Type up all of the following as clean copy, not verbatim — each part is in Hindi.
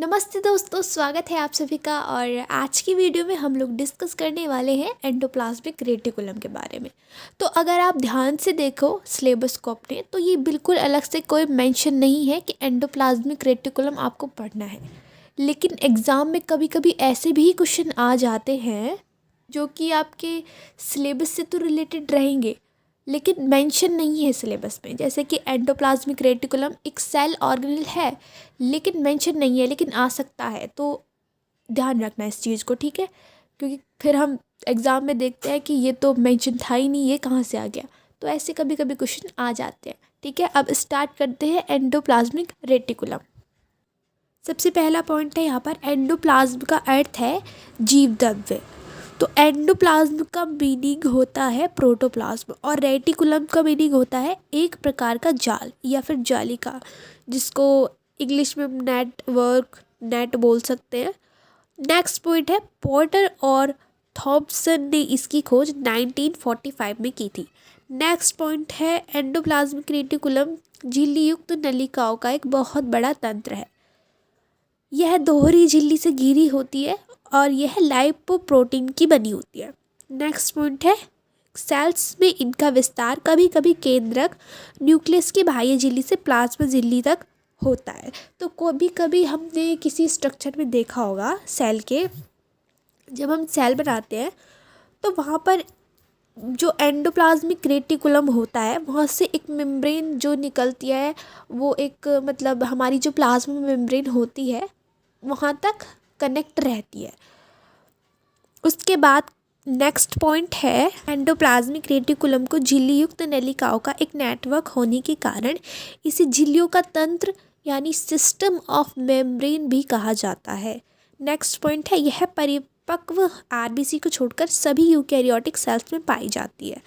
नमस्ते दोस्तों, स्वागत है आप सभी का। और आज की वीडियो में हम लोग डिस्कस करने वाले हैं एंडोप्लाज्मिक रेटिकुलम के बारे में। तो अगर आप ध्यान से देखो सिलेबस को अपने, तो ये बिल्कुल अलग से कोई मेंशन नहीं है कि एंडोप्लाज्मिक रेटिकुलम आपको पढ़ना है। लेकिन एग्ज़ाम में कभी कभी ऐसे भी क्वेश्चन आ जाते हैं जो कि आपके सिलेबस से तो रिलेटेड रहेंगे लेकिन मेंशन नहीं है सिलेबस में। जैसे कि एंडोप्लाज्मिक रेटिकुलम एक सेल ऑर्गेनेल है लेकिन मेंशन नहीं है, लेकिन आ सकता है। तो ध्यान रखना इस चीज़ को, ठीक है? क्योंकि फिर हम एग्ज़ाम में देखते हैं कि ये तो मेंशन था ही नहीं, ये कहाँ से आ गया। तो ऐसे कभी कभी क्वेश्चन आ जाते हैं, ठीक है। अब स्टार्ट करते हैं एंडोप्लाज्मिक रेटिकुलम। सबसे पहला पॉइंट है यहाँ पर, एंडोप्लाज्म का अर्थ है जीव द्रव्य। तो एंडोप्लाज्म का मीनिंग होता है प्रोटोप्लाज्म और रेटिकुलम का मीनिंग होता है एक प्रकार का जाल या फिर जालिका, जिसको इंग्लिश में नेट बोल सकते हैं। नेक्स्ट पॉइंट है, पोर्टर और थॉम्पसन ने इसकी खोज 1945 में की थी। नेक्स्ट पॉइंट है, एंडोप्लाज्मिक रेटिकुलम झिल्ली युक्त नलिकाओं का एक बहुत बड़ा तंत्र है। यह दोहरी झिल्ली से घिरी होती है और यह लाइपोप्रोटीन की बनी होती है। नेक्स्ट पॉइंट है, सेल्स में इनका विस्तार कभी कभी केंद्रक न्यूक्लियस की बाह्य झिल्ली से प्लाज्मा झिल्ली तक होता है। तो कभी कभी हमने किसी स्ट्रक्चर में देखा होगा सेल के, जब हम सेल बनाते हैं तो वहाँ पर जो एंडोप्लाज्मिक रेटिकुलम होता है वहाँ से एक मेम्ब्रेन जो निकलती है, वो एक मतलब हमारी जो प्लाज्मा मेम्ब्रेन होती है वहाँ तक कनेक्ट रहती है। उसके बाद नेक्स्ट पॉइंट है, एंडोप्लाज्मिक रेटिकुलम को झिल्ली युक्त नलिकाओं का एक नेटवर्क होने के कारण इसे झिल्लियों का तंत्र यानी सिस्टम ऑफ मेम्ब्रेन भी कहा जाता है। नेक्स्ट पॉइंट है, यह परिपक्व आरबीसी को छोड़कर सभी यूकैरियोटिक सेल्स में पाई जाती है।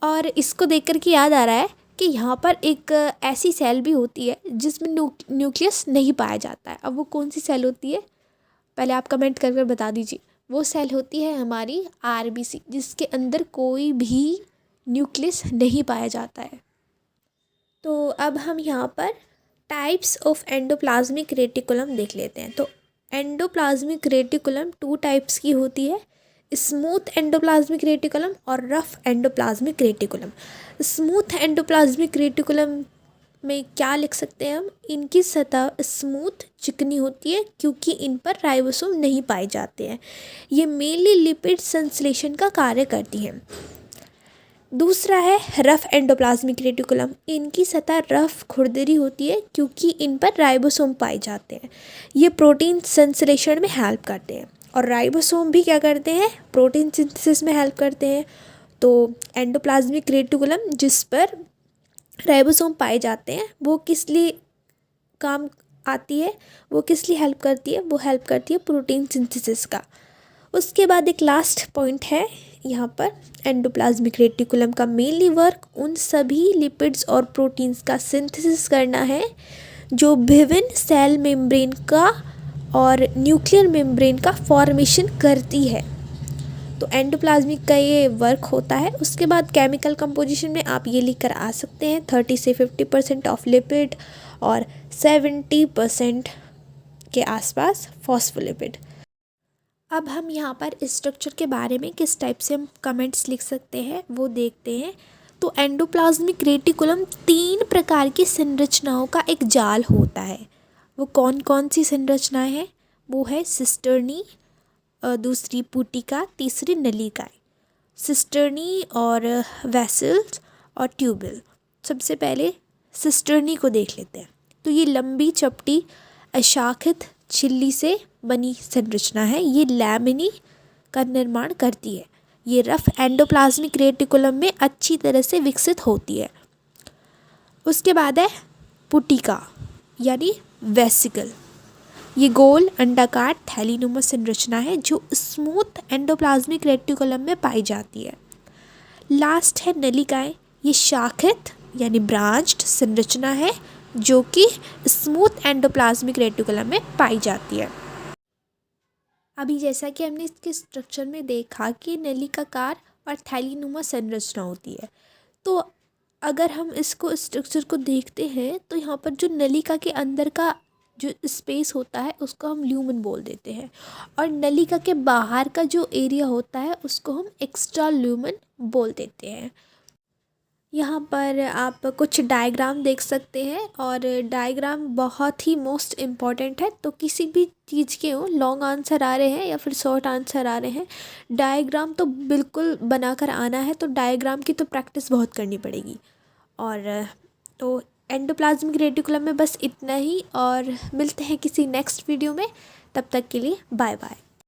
और इसको देख कर के याद आ रहा है कि यहाँ पर एक ऐसी सेल भी होती है जिसमें न्यूक्लियस नहीं पाया जाता है। अब वो कौन सी सेल होती है, पहले आप कमेंट कर बता दीजिए। वो सेल होती है हमारी आरबीसी, जिसके अंदर कोई भी न्यूक्लियस नहीं पाया जाता है। तो अब हम यहाँ पर टाइप्स ऑफ एंडोप्लाज्मिक रेटिकुलम देख लेते हैं। तो एंडोप्लाज्मिक रेटिकुलम 2 टाइप्स की होती है, स्मूथ एंडोप्लाज्मिक रेटिकुलम और rough endoplasmic reticulum. Smooth endoplasmic reticulum में क्या लिख सकते हैं हम, इनकी सतह स्मूथ चिकनी होती है क्योंकि इन पर राइबोसोम नहीं पाए जाते हैं। ये मेनली लिपिड संश्लेषण का कार्य करती हैं। दूसरा है रफ एंडोप्लाज्मिक रेटिकुलम। इनकी सतह रफ खुरदरी होती है क्योंकि इन पर राइबोसोम पाए जाते हैं। ये प्रोटीन संश्लेषण में हेल्प करते हैं और राइबोसोम भी क्या करते हैं, प्रोटीन सिंथेसिस में हेल्प करते हैं। तो एंडोप्लाज्मिक रेटिकुलम जिस पर राइबोसोम पाए जाते हैं वो किस लिए काम आती है, वो किस लिए हेल्प करती है, वो हेल्प करती है प्रोटीन सिंथेसिस का। उसके बाद एक लास्ट पॉइंट है यहाँ पर, एंडोप्लाज्मिक रेटिकुलम का मेनली वर्क उन सभी लिपिड्स और प्रोटीन्स का सिंथेसिस करना है जो विभिन्न सेल मेम्ब्रेन का और न्यूक्लियर मेम्ब्रेन का फॉर्मेशन करती है। तो एंडोप्लाज्मिक का ये वर्क होता है। उसके बाद केमिकल कंपोजिशन में आप ये लिख कर आ सकते हैं 30 से 50% ऑफ लिपिड और 70% के आसपास फॉस्फोलिपिड। अब हम यहाँ पर स्ट्रक्चर के बारे में किस टाइप से हम कमेंट्स लिख सकते हैं वो देखते हैं। तो एंडोप्लाज्मिक रेटिकुलम 3 प्रकार की संरचनाओं का एक जाल होता है। वो कौन कौन सी संरचनाएं हैं, वो है सिस्टर्नी, दूसरी पुटिका, तीसरी नलिकाएं। सिस्टर्नी और वेसल्स और ट्यूबल। सबसे पहले सिस्टर्नी को देख लेते हैं। तो ये लंबी चपटी अशाखित झिल्ली से बनी संरचना है। ये लैमिनी का निर्माण करती है। ये रफ एंडोप्लाज्मिक रेटिकुलम में अच्छी तरह से विकसित होती है। उसके बाद है पुटिका यानी वेसिकल। ये गोल अंडाकार थैलीनुमा संरचना है जो स्मूथ एंडोप्लाज्मिक रेटिकुलम में पाई जाती है। लास्ट है नलिकाएं। ये शाखित यानी ब्रांच्ड संरचना है जो कि स्मूथ एंडोप्लाज्मिक रेटिकुलम में पाई जाती है। अभी जैसा कि हमने इसके स्ट्रक्चर में देखा कि नलिकाकार और थैलीनुमा संरचना होती है, तो अगर हम इसको स्ट्रक्चर को देखते हैं तो यहाँ पर जो नलिका के अंदर का जो स्पेस होता है उसको हम ल्यूमेन बोल देते हैं, और नलिका के बाहर का जो एरिया होता है उसको हम एक्स्ट्रा ल्यूमेन बोल देते हैं। यहाँ पर आप कुछ डायग्राम देख सकते हैं, और डायग्राम बहुत ही मोस्ट इम्पॉर्टेंट है। तो किसी भी चीज़ के हो, लॉन्ग आंसर आ रहे हैं या फिर शॉर्ट आंसर आ रहे हैं, डायग्राम तो बिल्कुल बनाकर आना है। तो डायग्राम की तो प्रैक्टिस बहुत करनी पड़ेगी। और तो एंडोप्लाज्मिक रेटिकुलम में बस इतना ही, और मिलते हैं किसी नेक्स्ट वीडियो में। तब तक के लिए बाय बाय।